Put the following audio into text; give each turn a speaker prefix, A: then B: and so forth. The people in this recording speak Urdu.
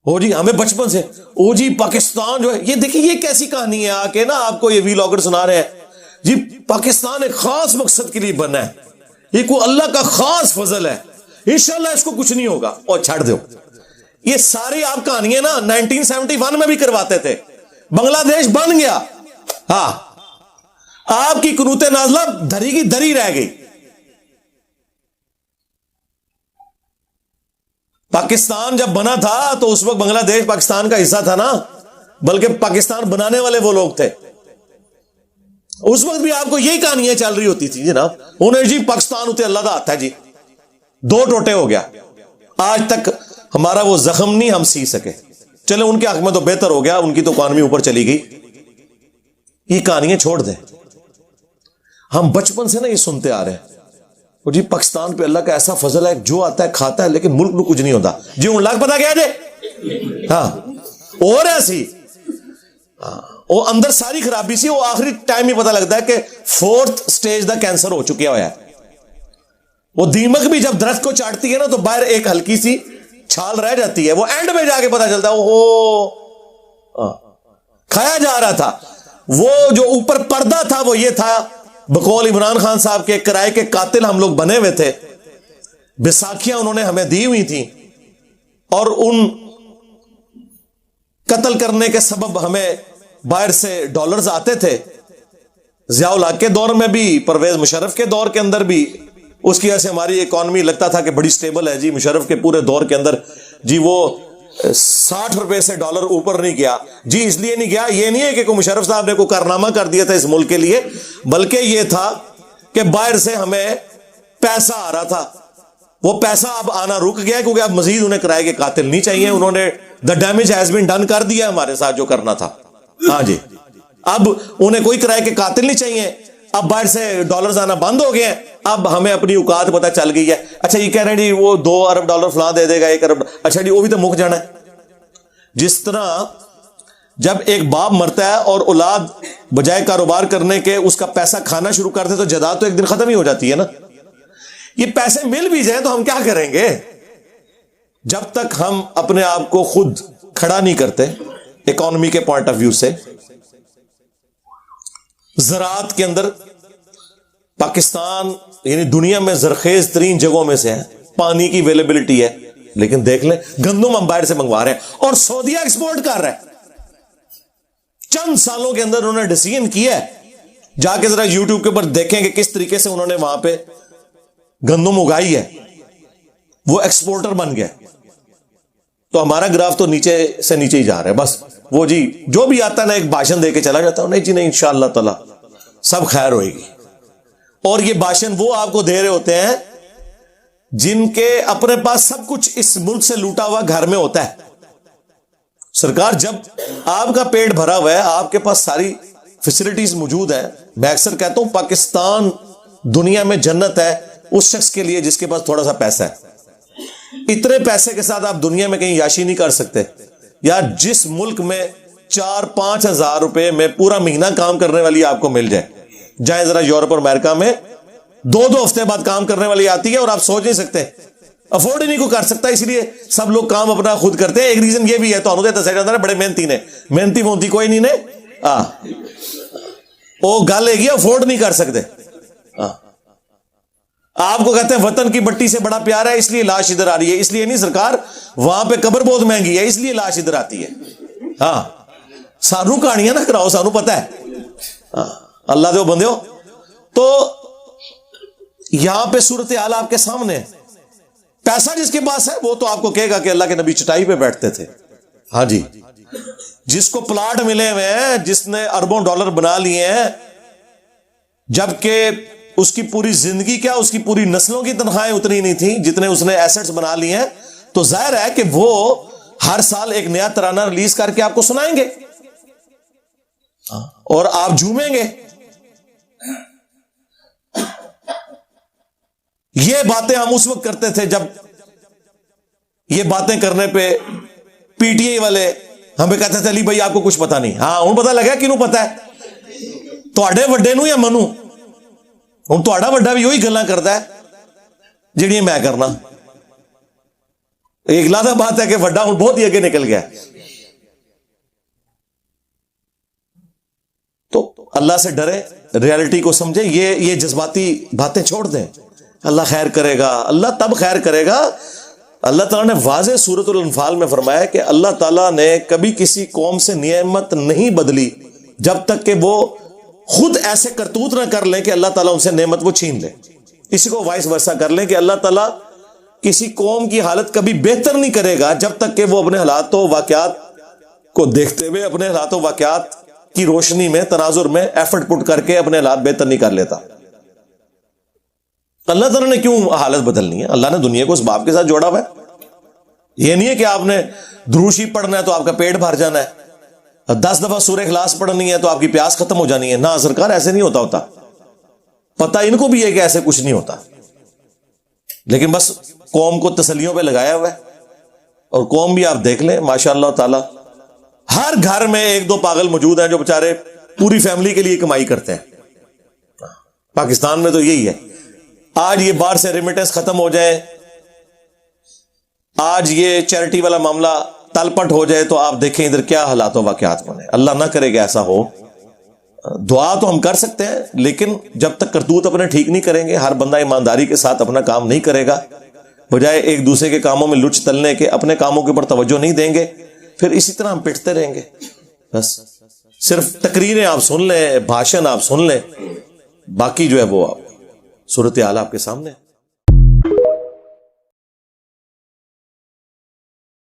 A: او جی ہمیں بچپن سے او جی پاکستان جو ہے، یہ دیکھیں یہ کیسی کہانی ہے، آ کے نا آپ کو یہ ویلاگر سنا رہے ہیں جی پاکستان ایک خاص مقصد کے لیے بنا ہے، یہ کوئی اللہ کا خاص فضل ہے، انشاءاللہ اس کو کچھ نہیں ہوگا، اور چھڑ دو یہ ساری آپ کہانیاں نا 1971 میں بھی کرواتے تھے، بنگلہ دیش بن گیا، ہاں آپ کی قنوت نازلہ دھری کی دھری رہ گئی۔ پاکستان جب بنا تھا تو اس وقت بنگلہ دیش پاکستان کا حصہ تھا نا، بلکہ پاکستان بنانے والے وہ لوگ تھے، اس وقت بھی آپ کو یہی کہانیاں چل رہی ہوتی تھی جناب، انہیں جی پاکستان اتنے اللہ دا ہاتھ ہے جی، دو ٹوٹے ہو گیا، آج تک ہمارا وہ زخم نہیں ہم سی سکے، چلے ان کے حق میں تو بہتر ہو گیا، ان کی تو اکانومی اوپر چلی گئی، یہ کہانیاں چھوڑ دیں، ہم بچپن سے نا یہ سنتے آ رہے ہیں، اور جی پاکستان پہ اللہ کا ایسا فضل ہے، جو آتا ہے کھاتا ہے، لیکن ملک میں کچھ نہیں ہوتا جی، ان لاکھ پتا کیا جی، ہاں اور ایسی وہ اندر ساری خرابی سی، وہ آخری ٹائم ہی پتا لگتا ہے کہ 4th سٹیج دا کینسر ہو چکیا ہوا ہے، وہ دیمک بھی جب درخت کو چاٹتی ہے نا تو باہر ایک ہلکی سی چھال رہ جاتی ہے، وہ اینڈ میں جا کے پتا چلتا ہے اوہو کھایا جا رہا تھا، وہ جو اوپر پردہ تھا وہ یہ تھا، بقول عمران خان صاحب کے کرائے کے قاتل ہم لوگ بنے ہوئے تھے، بیساکھیاں انہوں نے ہمیں دی ہوئی تھی، اور ان قتل کرنے کے سبب ہمیں باہر سے ڈالرز آتے تھے، ضیاء الحق کے دور میں بھی، پرویز مشرف کے دور کے اندر بھی، اس کی وجہ سے ہماری اکانومی لگتا تھا کہ بڑی سٹیبل ہے جی، مشرف کے پورے دور کے اندر جی وہ 60 روپے سے ڈالر اوپر نہیں گیا جی، اس لیے نہیں گیا، یہ نہیں ہے کہ کوئی مشرف صاحب نے کوئی کارنامہ کر دیا تھا اس ملک کے لیے، بلکہ یہ تھا کہ باہر سے ہمیں پیسہ آ رہا تھا، وہ پیسہ اب آنا رک گیا کیونکہ اب مزید انہیں کرائے کے قاتل نہیں چاہیے، انہوں نے the damage has been done کر دیا ہمارے ساتھ جو کرنا تھا، ہاں جی اب انہیں کوئی کرائے کے قاتل نہیں چاہیے، اب باہر سے ڈالرز آنا بند ہو گئے ہیں، اب ہمیں اپنی اوقات پتہ چل گئی ہے، اچھا یہ کہہ رہے ہیں جی وہ 2 ارب ڈالر فلاں دے دے گا، 1 ارب، اچھا جی وہ بھی تو مک جانا ہے، جس طرح جب ایک باپ مرتا ہے اور اولاد بجائے کاروبار کرنے کے اس کا پیسہ کھانا شروع کرتے تو جائیداد تو ایک دن ختم ہی ہو جاتی ہے نا، یہ پیسے مل بھی جائیں تو ہم کیا کریں گے، جب تک ہم اپنے آپ کو خود کھڑا نہیں کرتے اکانومی کے پوائنٹ آف ویو سے۔ زراعت کے اندر پاکستان یعنی دنیا میں زرخیز ترین جگہوں میں سے ہے، پانی کی اویلیبلٹی ہے، لیکن دیکھ لیں گندم ہم باہر سے منگوا رہے ہیں اور سعودیہ ایکسپورٹ کر رہا ہے، چند سالوں کے اندر انہوں نے ڈیسیژن کیا ہے، جا کے ذرا یوٹیوب کے اوپر دیکھیں کہ کس طریقے سے انہوں نے وہاں پہ گندم اگائی ہے، وہ ایکسپورٹر بن گیا، تو ہمارا گراف تو نیچے سے نیچے ہی جا رہا ہے، بس وہ جی جو بھی آتا ہے نا ایک بھاشن دے کے چلا جاتا ہے، نہیں جی نہیں انشاءاللہ تعالی سب خیر ہوئے گی، اور یہ بھاشن وہ آپ کو دے رہے ہوتے ہیں جن کے اپنے پاس سب کچھ اس ملک سے لوٹا ہوا گھر میں ہوتا ہے۔ سرکار جب آپ کا پیٹ بھرا ہوا ہے، آپ کے پاس ساری فیسلٹیز موجود ہیں، میں اکثر کہتا ہوں پاکستان دنیا میں جنت ہے اس شخص کے لیے جس کے پاس تھوڑا سا پیسہ ہے، اتنے پیسے کے ساتھ آپ دنیا میں کہیں یاشی نہیں کر سکتے، یا جس ملک میں 4-5 ہزار روپے میں پورا مہینہ کام کرنے والی آپ کو مل جائے، جائیں ذرا یورپ اور امریکہ میں 2 ہفتے بعد کام کرنے والی آتی ہے اور آپ سوچ نہیں سکتے، افورڈ ہی نہیں کو کر سکتا، اس لیے سب لوگ کام اپنا خود کرتے ہیں۔ ایک ریزن یہ بھی ہے، تو دسیا جاتا ہے بڑے محنتی نے، محنتی مونتی کوئی نہیں نے، وہ گل ہے افورڈ نہیں کر سکتے، آپ کو کہتے ہیں وطن کی مٹی سے بڑا پیار ہے اس لیے لاش ادھر آ رہی ہے، اس لیے نہیں سرکار وہاں پہ قبر بہت مہنگی ہے اس لیے لاش ادھر آتی ہے، ہاں سانو کہانیاں نہ کراؤ، سانو پتہ ہے، اللہ دے بندے ہو۔ تو یہاں پہ صورتحال آپ کے سامنے ہے، پیسہ جس کے پاس ہے وہ تو آپ کو کہے گا کہ اللہ کے نبی چٹائی پہ بیٹھتے تھے، ہاں جی، جس کو پلاٹ ملے ہوئے ہیں، جس نے اربوں ڈالر بنا لیے ہیں، جبکہ اس کی پوری زندگی کیا اس کی پوری نسلوں کی تنخواہیں اتنی نہیں تھی جتنے اس نے ایسٹس بنا لیے ہیں، تو ظاہر ہے کہ وہ ہر سال ایک نیا ترانہ ریلیز کر کے آپ کو سنائیں گے اور آپ جھومیں گے۔ یہ باتیں ہم اس وقت کرتے تھے جب یہ باتیں کرنے پہ پی ٹی آئی والے ہمیں کہتے تھے علی بھائی آپ کو کچھ پتا نہیں، ہاں ہوں پتا لگا کنوں پتا ہے، تواڈے وڈے نو یا منو، ہوں تواڈا وڈا بھی وہی گلاں کردا ہے جڑیاں میں کرنا، ایک لادہ بات ہے کہ وڈا ہوں بہت ہی آگے نکل گیا. تو اللہ سے ڈرے, ریالٹی کو سمجھے, یہ جذباتی باتیں چھوڑ دیں. اللہ خیر کرے گا, اللہ تب خیر کرے گا. اللہ تعالیٰ نے واضح سورۃ الانفال میں فرمایا کہ اللہ تعالیٰ نے کبھی کسی قوم سے نعمت نہیں بدلی جب تک کہ وہ خود ایسے کرتوت نہ کر لیں کہ اللہ تعالیٰ ان سے نعمت وہ چھین لے. اسی کو وائس ورسا کر لیں کہ اللہ تعالیٰ کسی قوم کی حالت کبھی بہتر نہیں کرے گا جب تک کہ وہ اپنے حالات و واقعات کو دیکھتے ہوئے اپنے حالات و واقعات کی روشنی میں تناظر میں ایفرٹ پٹ کر کے اپنے حالات بہتر نہیں کر لیتا. اللہ تعالیٰ نے کیوں حالت بدلنی ہے؟ اللہ نے دنیا کو اس باپ کے ساتھ جوڑا ہوا ہے. یہ نہیں ہے کہ آپ نے دروشی پڑھنا ہے تو آپ کا پیٹ بھر جانا ہے, 10 دفعہ سورہ اخلاص پڑھنی ہے تو آپ کی پیاس ختم ہو جانی ہے. نہ سرکار, ایسے نہیں ہوتا. پتہ ان کو بھی ہے کہ ایسے کچھ نہیں ہوتا, لیکن بس قوم کو تسلیوں پہ لگایا ہوا ہے. اور قوم بھی آپ دیکھ لیں ماشاء اللہ تعالی, ہر گھر میں 1-2 پاگل موجود ہیں جو بیچارے پوری فیملی کے لیے کمائی کرتے ہیں. پاکستان میں تو یہی ہے. آج یہ باہر سے ریمیٹنس ختم ہو جائے, آج یہ چیریٹی والا معاملہ تل پٹ ہو جائے, تو آپ دیکھیں ادھر کیا حالات و واقعات بنے. اللہ نہ کرے گا ایسا ہو. دعا تو ہم کر سکتے ہیں, لیکن جب تک کرتوت اپنے ٹھیک نہیں کریں گے, ہر بندہ ایمانداری کے ساتھ اپنا کام نہیں کرے گا, بجائے ایک دوسرے کے کاموں میں لچ تلنے کے اپنے کاموں کے اوپر توجہ نہیں دیں گے, پھر اسی طرح ہم پٹتے رہیں گے. بس صرف تقریریں آپ سن لیں, بھاشن آپ سن لیں, باقی جو ہے وہ صورتحال آپ کے سامنے.